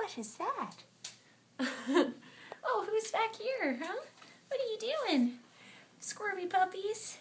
What is that? Oh, who's back here, huh? What are you doing? Squirmy puppies.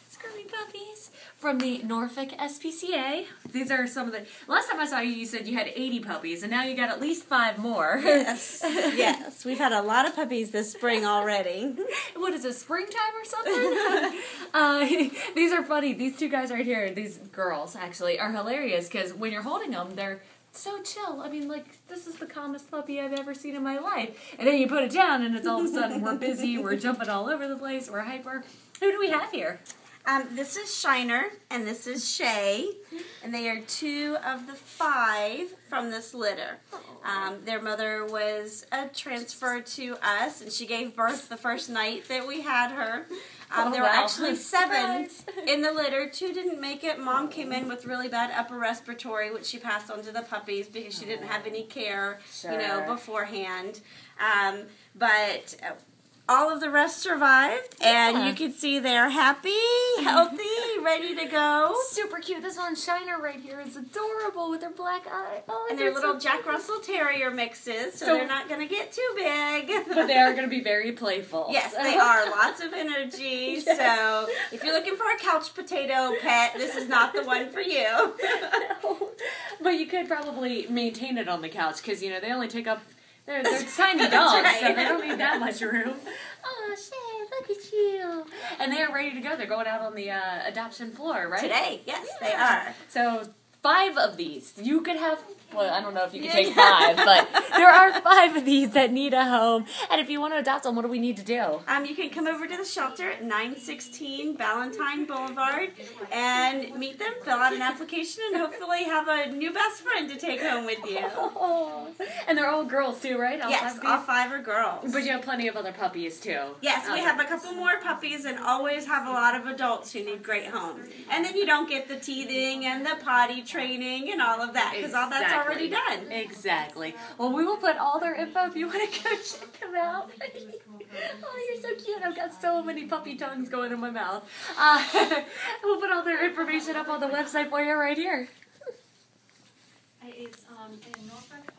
Squirmy puppies. From the Norfolk SPCA. These are some of the... Last time I saw you, you said you had 80 puppies, and now you got at least 5 more. Yes. Yes. We've had a lot of puppies this spring already. What is it, springtime or something? These are funny. These two guys right here, these girls, actually, are hilarious, because when you're holding them, they're so chill. I mean, like, this is the calmest puppy I've ever seen in my life. And then you put it down, and it's all of a sudden, we're busy, we're jumping all over the place, we're hyper. Who do we have here? This is Shiner, and this is Shay, and they are 2 of the 5 from this litter. Their mother was transferred to us, and she gave birth the first night that we had her. There were actually 7 in the litter. 2 didn't make it. Mom came in with really bad upper respiratory, which she passed on to the puppies because she didn't have any care, beforehand. But all of the rest survived, and you can see they're happy, healthy, ready to go. Super cute. This one, Shiner, right here, is adorable with her black eye. Oh, and they're little Jack Russell Terrier mixes, so they're not going to get too big. But they are going to be very playful. Yes, they are. Lots of energy. Yes. So if you're looking for a couch potato pet, this is not the one for you. No. But you could probably maintain it on the couch, because, you know, they only take up... They're tiny dogs, right. So they don't need that much room. Oh, Shay, look at you. And they are ready to go. They're going out on the adoption floor, right? Today, yes, they are. So 5 of these. You could have, well, I don't know if you could take 5, but there are 5 of these that need a home. And if you want to adopt them, what do we need to do? You can come over to the shelter at 916 Ballantyne Boulevard and meet them, fill out an application, and hopefully have a new best friend to take home with you. Oh. And they're all girls too, right? Yes, all 5 are girls. But you have plenty of other puppies too. Yes, we have a couple more puppies and always have a lot of adults who need great homes. And then you don't get the teething and the potty training and all of that, because all that's already done. Exactly. Well, we will put all their info if you want to go check them out. Oh, you're so cute. I've got so many puppy tongues going in my mouth. We'll put all their information up on the website for you right here. It's in Norfolk.